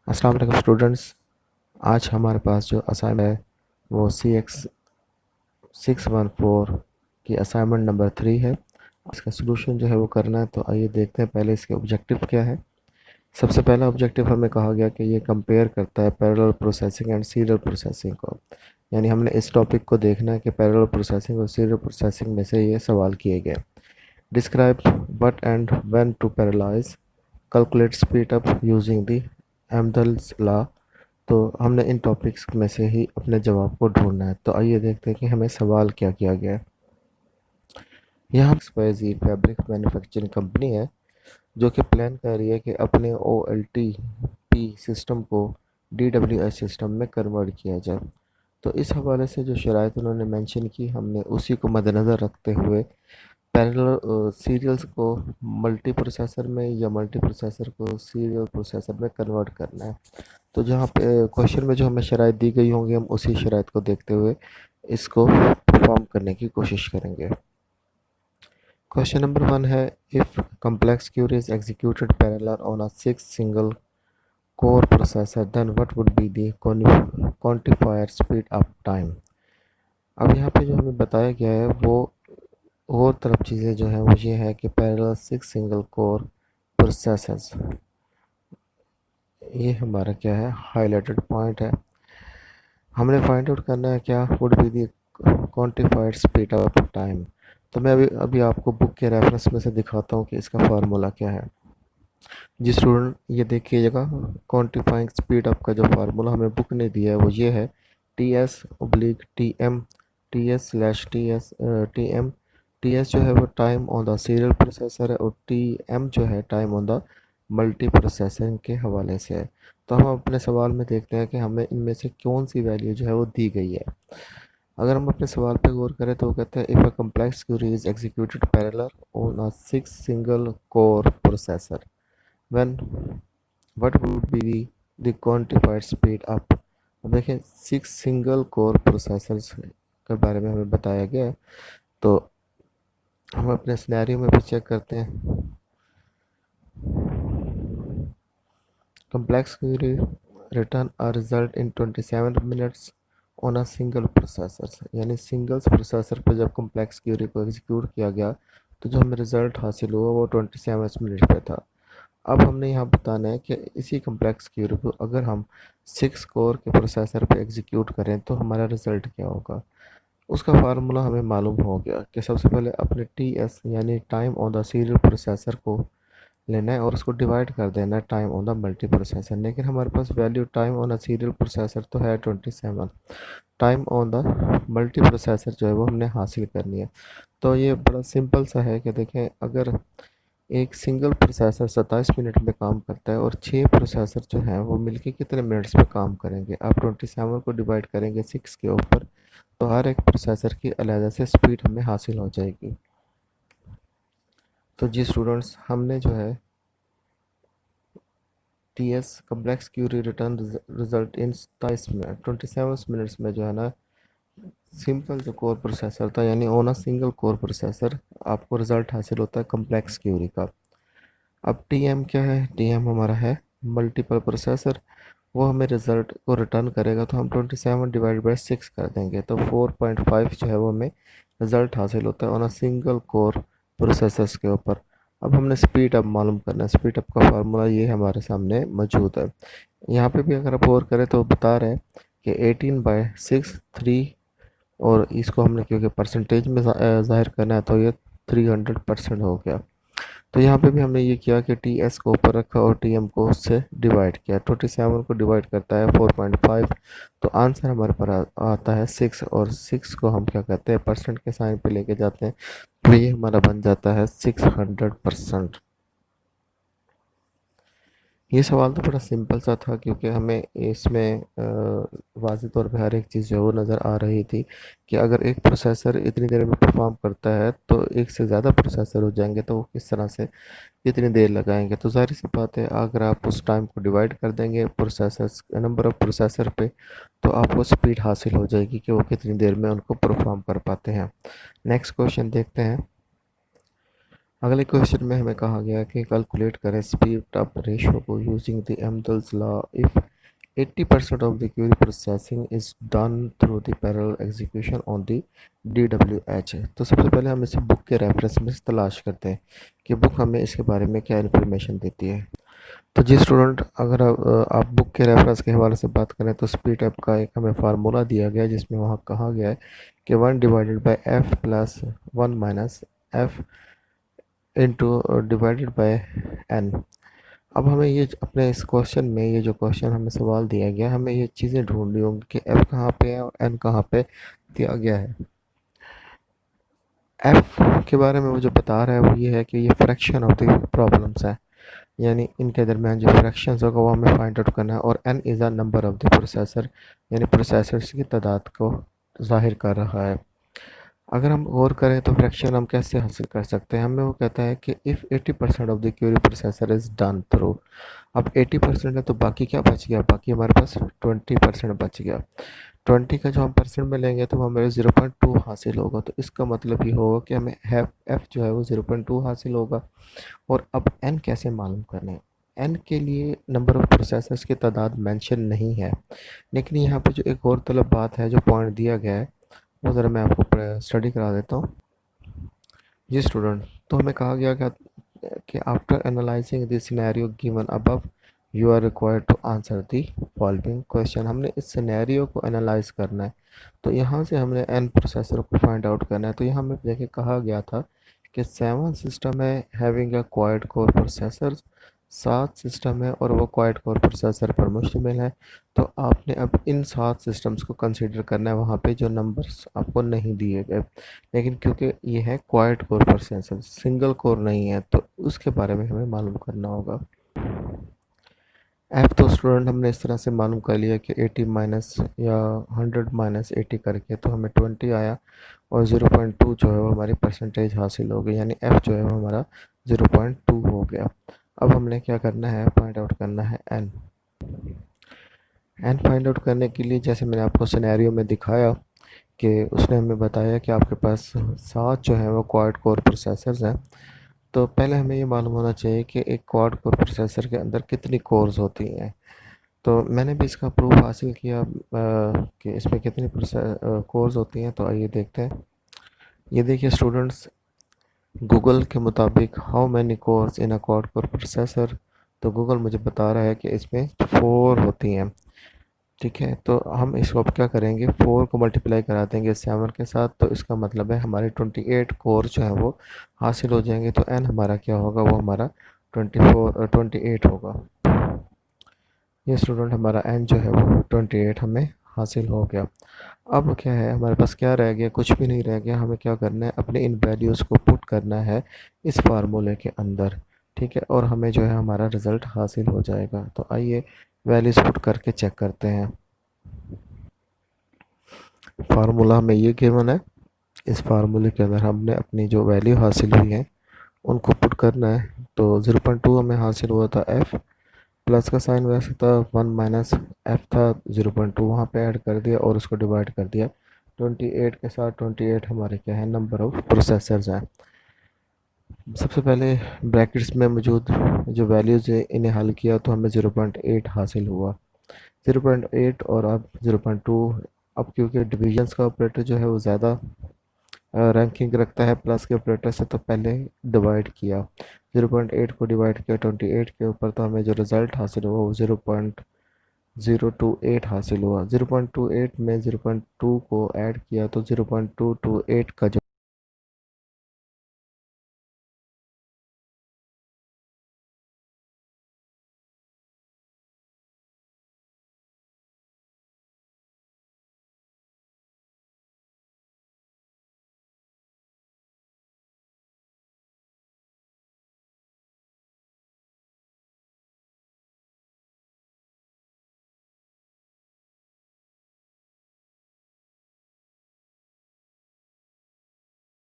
अस्सलाम वालेकुम स्टूडेंट्स। आज हमारे पास जो असाइनमेंट है वो CX614 की असाइनमेंट नंबर 3 है। इसका सलूशन जो है वो करना है, तो आइए देखते हैं पहले इसके ऑब्जेक्टिव क्या है। सबसे पहला ऑब्जेक्टिव हमें कहा गया कि ये कंपेयर करता है parallel processing and serial processing को। यानी हमने इस टॉपिक को देखना है कि पैरेलल प्रोसेसिंग और सीरियल प्रोसेसिंग में से ये सवाल किए गए। Describe what and when to parallelize, calculate speed up using the Amdahl's law. तो हमने इन टॉपिक्स में से ही अपने जवाब को ढूंढना है। तो आइए देखते हैं कि हमें सवाल क्या किया गया है। यहाँ XYZ फैब्रिक मैन्युफैक्चरिंग कंपनी है जो कि प्लान कर रही है कि अपने OLTP सिस्टम को DWI सिस्टम में कन्वर्ट किया जाए। तो इस हवाले से जो शराइत उन्होंने मेंशन की, हमने उसी को मद्देनज़र रखते हुए पैरेलल सीरियल्स को मल्टी प्रोसेसर में या मल्टी प्रोसेसर को सीरियल प्रोसेसर में कन्वर्ट करना है। तो जहाँ पे क्वेश्चन में जो हमें शराइत दी गई होंगी, हम उसी शराइत को देखते हुए इसको परफॉर्म करने की कोशिश करेंगे। क्वेश्चन नंबर 1 है, if complex query is executed parallel on a 6 single core processor, then what would be the quantifier speed up time। अब यहाँ पे जो हमें बताया गया है वो और तरफ चीज़ें जो हैं वो ये है कि पैरेलल 6 सिंगल कोर प्रोसेसर्स, ये हमारा क्या है, हाईलाइटेड पॉइंट है। हमने फाइंड आउट करना है क्या would be the quantified speed of time. तो मैं अभी आपको बुक के रेफरेंस में से दिखाता हूँ कि इसका फार्मूला क्या है। जी स्टूडेंट, ये देखिएगा, क्वांटिफाइंग स्पीड अप का जो फार्मूला हमें बुक ने दिया है वो ये है, TS/TM, TS/TM। TS जो है वो time on the serial processor है और TM जो है time on the multi processing के हवाले से है। तो हम अपने सवाल में देखते हैं कि हमें इनमें से कौन सी वैल्यू जो है वो दी गई है। अगर हम अपने सवाल पे गौर करें तो वो कहते हैं, if a complex query is executed parallel on a 6 single core processor, when what would be the quantified speed up. अब देखें, 6 सिंगल कोर प्रोसेसर्स के बारे में हमें बताया गया है। तो हम अपने सिनेरियो में भी चेक करते हैं। Complex query return a result in 27 minutes on a single processor। यानी सिंगल्स प्रोसेसर पर जब कम्प्लेक्स क्यूरी को एग्जीक्यूट किया गया तो जो हमें रिज़ल्ट हासिल हुआ वो 27 मिनट पे था। अब हमने यहाँ बताना है कि इसी कम्प्लेक्स क्यूरी को अगर हम 6 कोर के प्रोसेसर पे एग्जीक्यूट करें तो हमारा रिज़ल्ट क्या होगा। उसका फार्मूला हमें मालूम हो गया कि सबसे पहले अपने TS यानी time on the serial processor को लेना है और उसको डिवाइड कर देना है time on the multiprocessor. लेकिन हमारे पास value time on a serial processor तो है 27, time on the multiprocessor जो है वो हमने हासिल करनी है। तो ये बड़ा सिंपल सा है कि देखें, अगर एक सिंगल प्रोसेसर 27 मिनट में काम करता है और 6 प्रोसेसर जो हैं वो मिलके कितने मिनट्स में काम करेंगे। आप 27 को डिवाइड करेंगे 6 के ऊपर तो हर एक प्रोसेसर की अलग से स्पीड हमें हासिल हो जाएगी। तो जी स्टूडेंट्स, हमने जो है TS complex query return result in 27 minutes में जो है ना, सिंपल जो कोर प्रोसेसर था यानी on a single core processor आपको रिजल्ट हासिल होता है कम्प्लेक्स क्यूरी का। अब TM क्या है, TM हमारा है मल्टीपल प्रोसेसर, वो हमें रिज़ल्ट को रिटर्न करेगा। तो हम 27 डिवाइड बाई 6 कर देंगे तो 4.5 जो है वो हमें रिज़ल्ट हासिल होता है on a single core processors के ऊपर। अब हमने स्पीड अप मालूम करना है। स्पीड अप का फार्मूला ये हमारे सामने मौजूद है। यहाँ पे भी अगर आप गौर करें तो बता रहे हैं कि 18/6 3, और इसको हमने क्योंकि परसेंटेज में ज़ाहिर करना है तो ये 300% हो गया। तो यहाँ पे भी हमने ये किया कि TS को ऊपर रखा और TM को उससे डिवाइड किया। 27 को डिवाइड करता है 4.5, तो आंसर हमारे पास आता है 6, और 6 को हम क्या कहते हैं, परसेंट के साइन पे लेके जाते हैं, तो ये हमारा बन जाता है 600%। ये सवाल तो बड़ा सिंपल सा था क्योंकि हमें इसमें वाज़ेह तौर पे हर एक चीज़ जो है वो नज़र आ रही थी कि अगर एक प्रोसेसर इतनी देर में परफॉर्म करता है तो एक से ज़्यादा प्रोसेसर हो जाएंगे तो वो किस तरह से इतनी देर लगाएंगे। तो ज़ाहिर सी बात है, अगर आप उस टाइम को डिवाइड कर देंगे प्रोसेसर्स नंबर ऑफ़ प्रोसेसर पे तो आपको स्पीड हासिल हो जाएगी कि वो कितनी देर में उनको परफॉर्म कर पाते हैं। नेक्स्ट क्वेश्चन देखते हैं। अगले क्वेश्चन में हमें कहा गया कि कैलकुलेट करें स्पीड अप रेशियो को using the Amdahl's law if 80% of the query processing is done through the parallel execution on the DWH। तो सबसे पहले हम इसे बुक के रेफरेंस में तलाश करते हैं कि बुक हमें इसके बारे में क्या इन्फॉर्मेशन देती है। तो जी स्टूडेंट, अगर आप बुक के रेफरेंस के हवाले से बात करें तो स्पीड अप का एक हमें फार्मूला दिया गया है जिसमें वहाँ कहा गया है कि 1/f+1 - f into divided by n। अब हमें ये अपने इस क्वेश्चन में, ये जो क्वेश्चन हमें सवाल दिया गया है, हमें ये चीज़ें ढूंढनी होंगी कि f कहाँ पे है और n कहाँ पे दिया गया है। f के बारे में वो जो बता रहा है वो ये है कि ये फ्रैक्शन ऑफ द प्रॉब्लम्स है, यानी इनके दरमियान जो फ्रैक्शंस होगा वो हमें फाइंड आउट करना है। और n is the number of the processor, यानी प्रोसेसर्स की तादाद को जाहिर कर रहा है। अगर हम गौर करें तो फ्रैक्शन हम कैसे हासिल कर सकते हैं, हमें वो कहता है कि if 80% of the query processor is done through. अब 80% है तो बाकी क्या बच गया, बाकी हमारे पास 20% बच गया। 20 का जो हम परसेंट में लेंगे तो हमें 0.2 हासिल होगा। तो इसका मतलब ये होगा कि हमें एफ जो है वो 0.2 हासिल होगा। और अब एन कैसे मालूम करना है, एन के लिए नंबर ऑफ़ प्रोसेसर्स की तादाद मेंशन नहीं है, लेकिन यहाँ पे जो एक और तलब बात है, जो पॉइंट दिया गया है, वो ज़रा मैं आपको स्टडी करा देता हूँ। जी स्टूडेंट, तो हमें कहा गया कि after analysing the scenario given above you are required to answer the following question. हमने इस सिनेरियो को एनालाइज करना है, तो यहाँ से हमने एन प्रोसेसर को फाइंड आउट करना है। तो यहाँ में देखिए कहा गया था कि 7 सिस्टम है having a quad core processor, 7 system है और वो क्वाड कोर प्रोसेसर पर मुश्तमिल है। तो आपने अब इन 7 सिस्टम्स को कंसीडर करना है वहाँ पे जो नंबर्स आपको नहीं दिए गए, लेकिन क्योंकि ये है quad core processor, single core नहीं है, तो उसके बारे में हमें मालूम करना होगा। एफ तो स्टूडेंट हमने इस तरह से मालूम कर लिया कि 80 माइनस या 100 - 80 करके तो हमें 20 आया, और 0.2 जो है वो हमारी परसेंटेज हासिल हो गई, यानी एफ़ जो है वो हमारा 0.2 हो गया। अब हमने क्या करना है, फाइंड आउट करना है एन। एन फाइंड आउट करने के लिए जैसे मैंने आपको सिनेरियो में दिखाया कि उसने हमें बताया कि आपके पास 7 जो है वो क्वाड कोर प्रोसेसर्स हैं। तो पहले हमें ये मालूम होना चाहिए कि एक क्वाड कोर प्रोसेसर के अंदर कितनी कोर्स होती हैं। तो मैंने भी इसका प्रूफ हासिल किया कि इसमें कितनी कोर्स होती हैं। तो आइए देखते हैं। ये देखिए स्टूडेंट्स, गूगल के मुताबिक how many course in a quad core processor, तो गूगल मुझे बता रहा है कि इसमें 4 होती हैं। ठीक है, तो हम इसको अब क्या करेंगे, 4 को मल्टीप्लाई करा देंगे 7 के साथ, तो इसका मतलब है हमारे 28 कोर जो है वो हासिल हो जाएंगे। तो एन हमारा क्या होगा, वो हमारा 28 होगा। ये स्टूडेंट हमारा एन जो है वो 28 हमें हासिल हो गया। अब क्या है, हमारे पास क्या रह गया, कुछ भी नहीं रह गया। हमें क्या करना है, अपने इन वैल्यूज़ को पुट करना है इस फार्मूले के अंदर। ठीक है, और हमें जो है हमारा रिज़ल्ट हासिल हो जाएगा। तो आइए वैल्यूज़ पुट करके चेक करते हैं। फार्मूला हमें ये गिवन है, इस फार्मूले के अंदर हमने अपनी जो वैल्यू हासिल हुई है उनको पुट करना है। तो 0.2 हमें हासिल हुआ था एफ़, प्लस का साइन वैसे था 1 माइनस एफ़ था, 0.2 वहाँ पे ऐड कर दिया और उसको डिवाइड कर दिया 28 के साथ। 28 हमारे क्या है, नंबर ऑफ़ प्रोसेसर्स हैं। सबसे पहले ब्रैकेट्स में मौजूद जो वैल्यूज़ है इन्हें हल किया तो हमें 0.8 हासिल हुआ, 0.8 और अब 0.2। अब क्योंकि डिविजन्स का ऑपरेटर जो है वो ज़्यादा रैंकिंग रखता है प्लस के ऑपरेटर से, तो पहले डिवाइड किया, 0.8 को डिवाइड किया 28 के ऊपर, तो हमें जो रिज़ल्ट हासिल हुआ वो 0.028 हासिल हुआ। 0.28 में 0.2 को ऐड किया तो 0.228 का जो